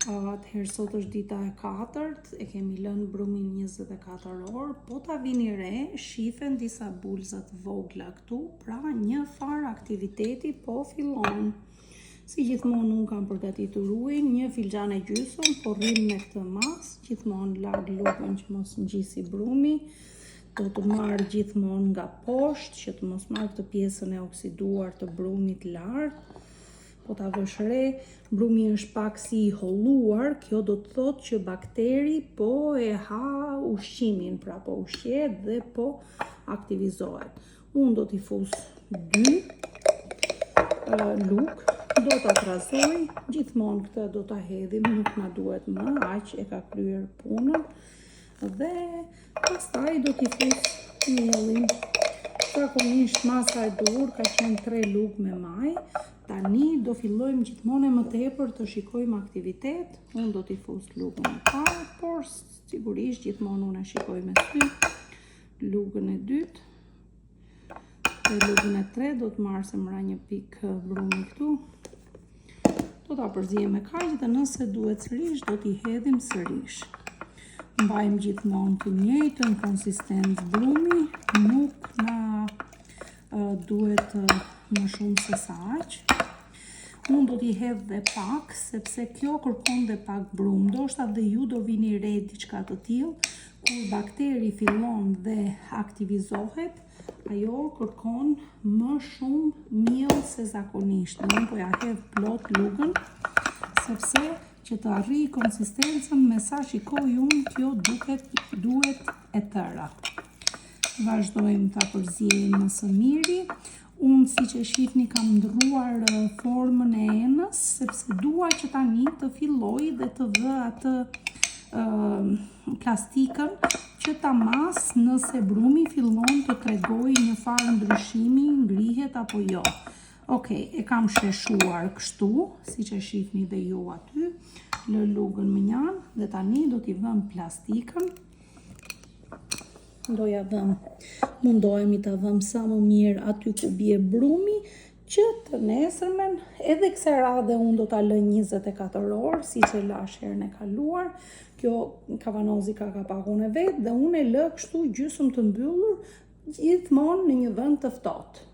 Atëherë sot është dita e 4, e kemi lënë brumin 24 orë, po ta vini re, shifen disa bulzat vogla këtu, pra një farë aktiviteti po fillon. Si gjithmonë unë kam përgatitur ujin, 1 filxhan e gjysmë, po rrim me këtë mas, gjithmonë larg lugën që mos ngjisi brumi. Do të marr gjithmonë nga poshtë që të mos marr këtë pjesën e oksiduar të brumit lart. Po ta vësh re, brumi është pak si i holluar, kjo do të thotë që bakteri po e ha ushqimin, pra po ushqet dhe po aktivizohet. Unë do t'i fus 2 lugë, do t'a trazoj, gjithmonë këtë do t'a hedhim, nuk na duhet më, aq e ka kryer punën. Dhe pastaj do t'i fus miellin. Zakonisht masa e dur ka qenë 3 lugë me maj. Tani do fillojmë gjithmonë më tepër të shikojmë aktivitet. Unë do t'i fus lugën e parë, por sigurisht gjithmonë unë e shikoj me sy. Lugën e dytë. Dhe lugën e tretë do të marr se mëra një pikë brumi këtu. Do ta përzijem me kaq dhe nëse duhet sërish do t'i hedhim sërish. Mbajmë gjithmonë të njëjtën konsistencë brumi, nuk na duhet më shumë se sa aq. Unë do t'i hedh dhe pak, sepse kjo kërkon dhe pak brum. Ndoshta dhe ju do vini re diçka të tillë, kur bakteri fillon dhe aktivizohet, ajo kërkon më shumë miell se zakonisht. Unë po ja hedh plot lugën, sepse që të arrij konsistencën me sa shikoj unë, kjo duhet e tëra. Vazhdojmë ta përziejmë më së miri. Unë si që shifni kam ndrruar formën e enës, sepse dua që tani të filloj dhe të vë atë plastikën që ta mas nëse brumi fillon të tregoj një farë ndryshimi, ngrihet apo jo. Okej, e kam sheshuar kështu, si që shifni dhe ju aty, lë lugën më njanë dhe tani do t'i vëm plastikën. Doja vëm, mundohemi ta vëm sa më mirë aty ku bie brumi, që të nesërmen, edhe kësaj radhe unë do ta lë 24 orë, si që lash herën e kaluar. Kjo kavanozi ka kapakun e vet dhe unë e lë kështu gjysmë të mbyllur, gjithmonë në një vend të ftohtë.